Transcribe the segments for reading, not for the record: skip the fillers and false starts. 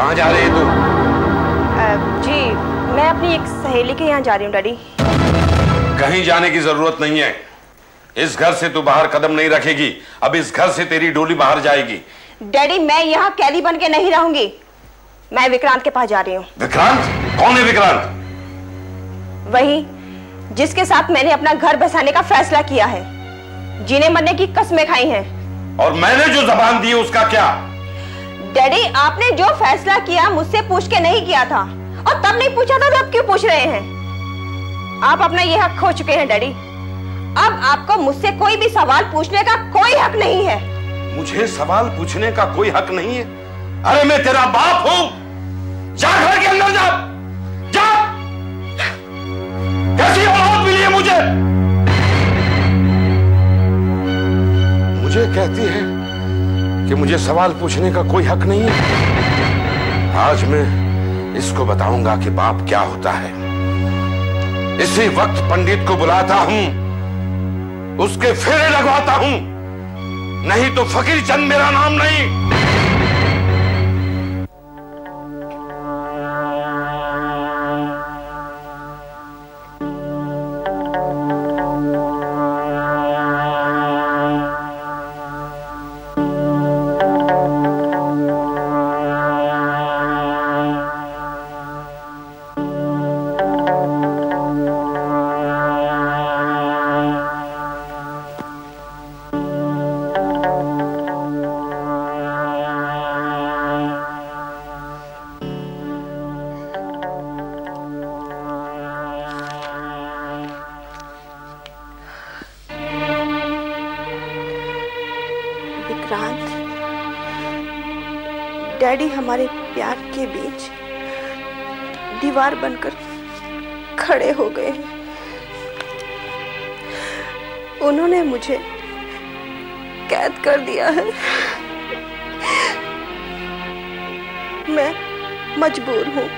कहाँ जा रही है तू? जी मैं अपनी एक सहेली के यहाँ जा रही हूँ डैडी। कहीं जाने की जरूरत नहीं है। इस घर से तू बाहर कदम नहीं रखेगी। अब इस घर से तेरी डोली बाहर जाएगी। डैडी मैं यहाँ कैदी बन के नहीं रहूंगी। मैं विक्रांत के पास जा रही हूँ। विक्रांत? कौन है विक्रांत? वही जिसके साथ मैंने अपना घर बसाने का फैसला किया है, जीने मरने की कस्में खाई हैं। और मैंने जो जबान दी उसका क्या? डैडी आपने जो फैसला किया मुझसे पूछ के नहीं किया था, और तब नहीं पूछा था तो अब क्यों पूछ रहे हैं? आप अपना ये हक खो चुके हैं डैडी। अब आपको मुझसे कोई भी सवाल पूछने का कोई हक नहीं है। मुझे सवाल पूछने का कोई हक नहीं है? अरे मैं तेरा बाप हूं। जा घर के अंदर जा, जा। कैसी औलाद मिली है मुझे? मुझे कहती है कि मुझे सवाल पूछने का कोई हक नहीं है। आज मैं इसको बताऊंगा कि बाप क्या होता है। इसी वक्त पंडित को बुलाता हूं, उसके फेरे लगवाता हूं, नहीं तो फकीर चंद मेरा नाम नहीं। डैडी हमारे प्यार के बीच दीवार बनकर खड़े हो गए हैं। उन्होंने मुझे कैद कर दिया है। मैं मजबूर हूं।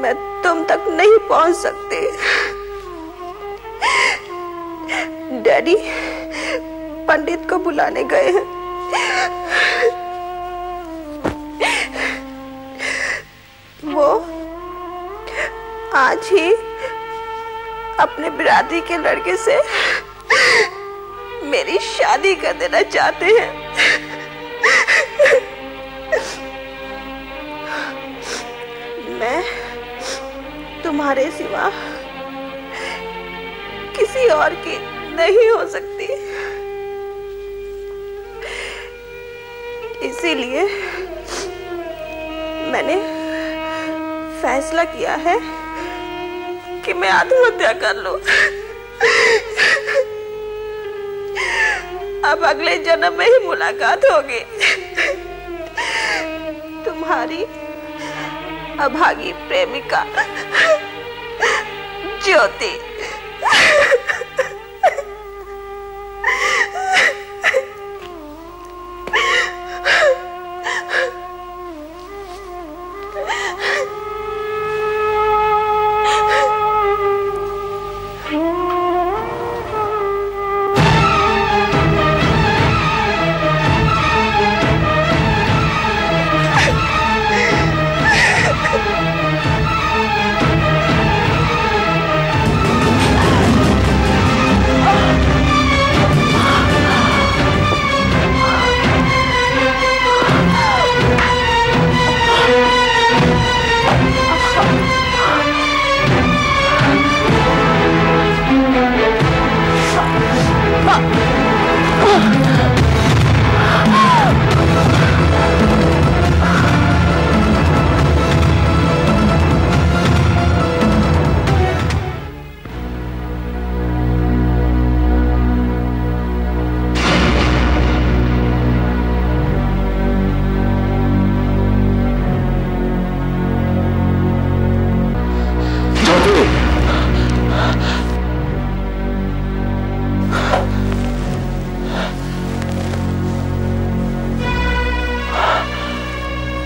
मैं तुम तक नहीं पहुंच सकती। डैडी पंडित को बुलाने गए हैं। वो आज ही अपने बिरादरी के लड़के से मेरी शादी कर देना चाहते हैं। मैं तुम्हारे सिवा किसी और की नहीं हो सकती। इसीलिए मैंने फैसला किया है कि मैं आत्महत्या कर लूं। अब अगले जन्म में ही मुलाकात होगी। तुम्हारी अभागी प्रेमिका ज्योति।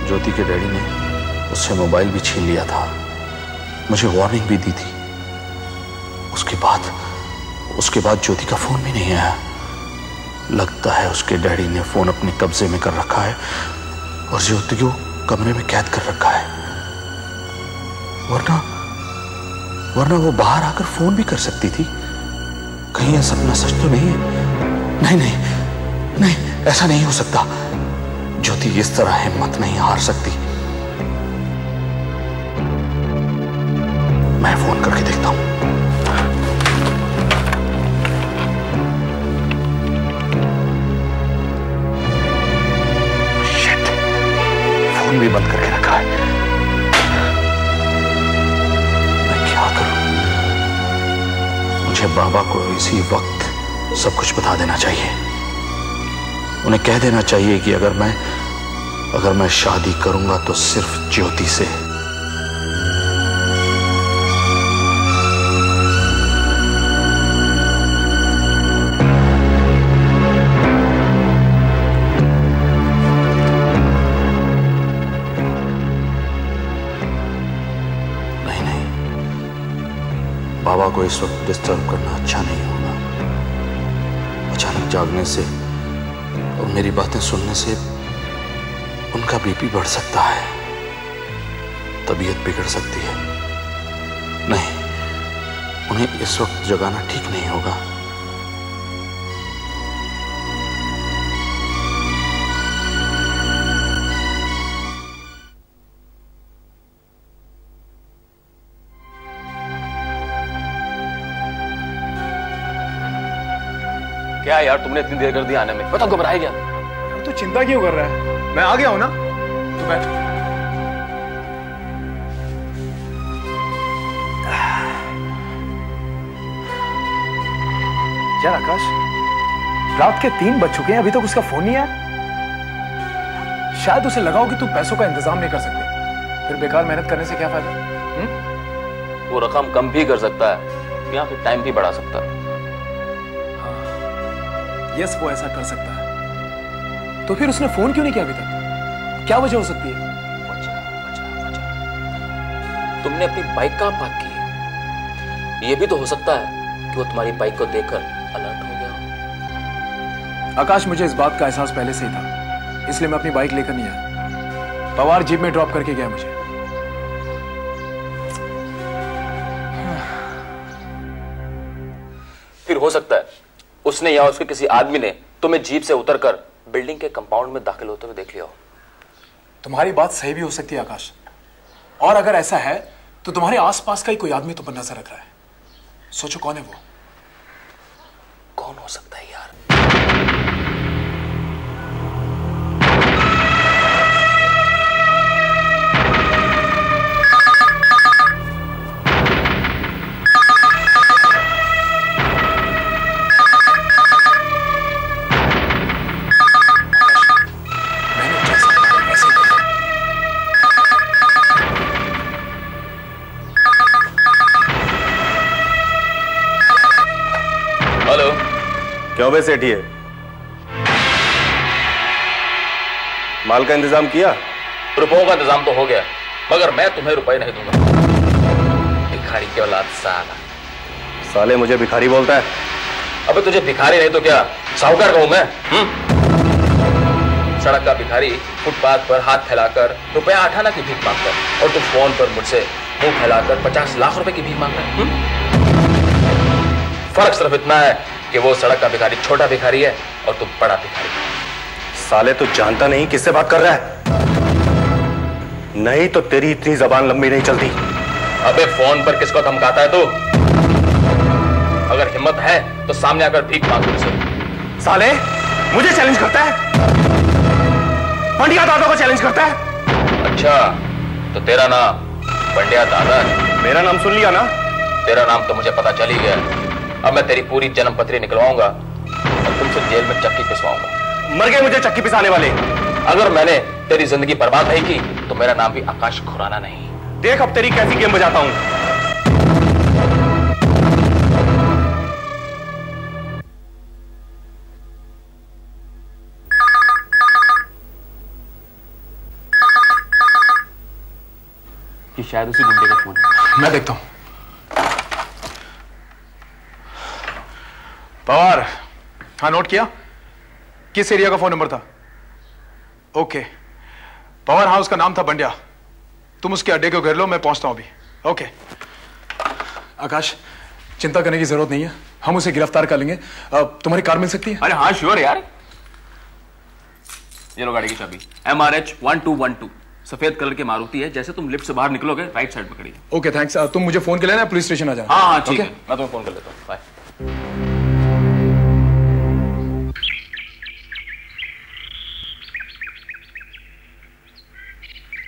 ज्योति के डैडी ने उससे मोबाइल भी छीन लिया था, मुझे वार्निंग भी दी थी। उसके बाद ज्योति का फोन भी नहीं आया। लगता है उसके डैडी ने फोन अपने कब्जे में कर रखा है और ज्योति को कमरे में कैद कर रखा है। वरना वो बाहर आकर फोन भी कर सकती थी। कहीं यह सपना सच तो नहीं है? नहीं, ऐसा नहीं हो सकता। ज्योति इस तरह हिम्मत नहीं हार सकती। मैं फोन करके देखता हूं। शिट, फोन भी बंद करके रखा है। मैं क्या करूं? मुझे बाबा को इसी वक्त सब कुछ बता देना चाहिए। उन्हें कह देना चाहिए कि अगर मैं शादी करूंगा तो सिर्फ ज्योति से। नहीं, बाबा को इस वक्त डिस्टर्ब करना अच्छा नहीं होगा। अचानक जागने से और मेरी बातें सुनने से उनका बीपी बढ़ सकता है, तबीयत बिगड़ सकती है। नहीं, उन्हें इस वक्त जगाना ठीक नहीं होगा। क्या यार, तुमने इतनी देर कर दी आने में? बता, घबराए क्या? तू चिंता क्यों कर रहा है? मैं आ गया हूं ना। तू बैठ। यार आकाश, रात के 3 बज चुके हैं, अभी तक उसका फोन नहीं आया। शायद उसे लगा हो कि तू पैसों का इंतजाम नहीं कर सकते, फिर बेकार मेहनत करने से क्या फायदा? वो रकम कम भी कर सकता है या फिर टाइम भी बढ़ा सकता है। यस, वो ऐसा कर सकता है। तो फिर उसने फोन क्यों नहीं किया अभी तक? क्या वजह हो सकती है? तुमने अपनी बाइक कहां पार्क की है? ये भी तो हो सकता है कि वो तुम्हारी बाइक को देखकर अलर्ट हो गया हो। आकाश, मुझे इस बात का एहसास पहले से ही था, इसलिए मैं अपनी बाइक लेकर नहीं आया। पवार जीप में ड्रॉप करके गया मुझे। फिर हो सकता है उसने या उसके किसी आदमी ने तुम्हें जीप से उतरकर बिल्डिंग के कंपाउंड में दाखिल होते हुए देख लिया हो। तुम्हारी बात सही भी हो सकती है आकाश, और अगर ऐसा है तो तुम्हारे आसपास का ही कोई आदमी तो नजर रख रहा है। सोचो कौन है वो? कौन हो सकता है यार? क्यों बे सेठिए, माल का इंतजाम किया? रुपयों का इंतजाम तो हो गया, मगर मैं तुम्हें रुपए नहीं दूंगा। भिखारी की औलाद साला। साले मुझे भिखारी बोलता है? अबे तुझे भिखारी नहीं तो क्या साहूकार कहूं मैं? सड़क का भिखारी फुटपाथ पर हाथ फैलाकर रुपया 8 आना की भीख मांगता है, और तू फोन पर मुझसे मुंह फैलाकर 50 लाख रुपए की भीख मांगता है। फर्क सिर्फ इतना है कि वो सड़क का भिखारी छोटा भिखारी है और तू बड़ा भिखारी। साले तू जानता नहीं किससे बात कर रहा है? नहीं तो तेरी इतनी जबान लंबी नहीं चलती। अबे फोन पर किसको धमकाता है तू? अगर हिम्मत है तो सामने आकर भीख मांग मुझसे। साले मुझे चैलेंज करता है? पंडिया दादा को चैलेंज करता है? अच्छा, तो तेरा नाम पंडिया दादा है? मेरा नाम सुन लिया ना? तेरा नाम तो मुझे पता चल ही गया। अब मैं तेरी पूरी जन्म पत्री निकलवाऊंगा और तुमसे जेल में चक्की पिसवाऊंगा। मर गए मुझे चक्की पिसाने वाले। अगर मैंने तेरी जिंदगी बर्बाद नहीं की तो मेरा नाम भी आकाश खुराना नहीं। देख अब तेरी कैसी गेम बजाता हूं। ये शायद उसी गुंडे का फोन है। मैं देखता हूं। पवार, हाँ नोट किया? किस एरिया का फोन नंबर था? ओके, पावर हाउस का नाम था बंडिया। तुम उसके अड्डे को घेर लो, मैं पहुंचता हूं अभी। ओके आकाश, चिंता करने की जरूरत नहीं है, हम उसे गिरफ्तार कर लेंगे। तुम्हारी कार मिल सकती है? अरे हाँ श्योर यार। ये लो गाड़ी की चाबी। MRH 1212 सफेद कलर की मारुति है। जैसे तुम लिफ्ट से बाहर निकलोगे राइट साइड में खड़ी है। Okay thanks. तुम मुझे फोन कर लेना, पुलिस स्टेशन आ जाना। हाँ ठीक है, मैं तुम्हें फोन कर लेता हूँ। बाय।